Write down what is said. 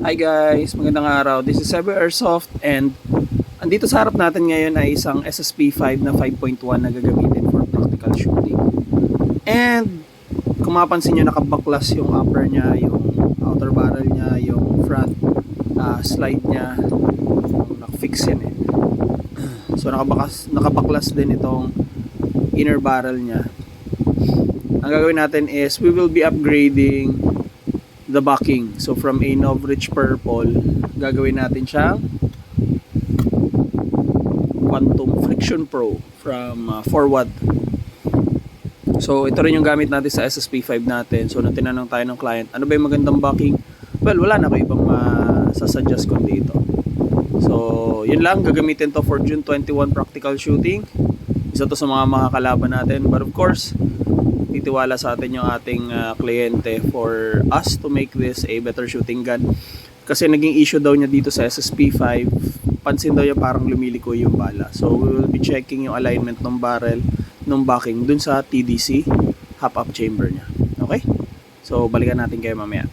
Hi guys, magandang araw. This is Sebe Airsoft and andito sa harap natin ngayon ay isang SSP5 na 5.1 na gagamitin for practical shooting. And kung mapansin nyo, nakabaklas yung upper niya, yung outer barrel niya, yung front slide niya, nakafix yan eh. So nakabaklas din itong inner barrel niya. Ang gagawin natin is we will be upgrading the backing. So from a Novritsch Purple, gagawin natin siyang Quantum Friction Pro from Forward. So ito rin yung gamit natin sa SSP5 natin. So nung tinanong tayo ng client, ano ba yung magandang backing? Well, wala na ko ibang masasuggest kundi ito. So yun lang, gagamitin to for June 21 practical shooting. Isa to sa mga makakalaban natin. But of course, titiwala sa atin yung ating kliyente for us to make this a better shooting gun. Kasi naging issue daw niya dito sa SSP5, pansin daw niya parang lumiliko yung bala. So we will be checking yung alignment ng barrel, ng backing dun sa TDC half-up chamber niya. Okay? So balikan natin kayo mamaya.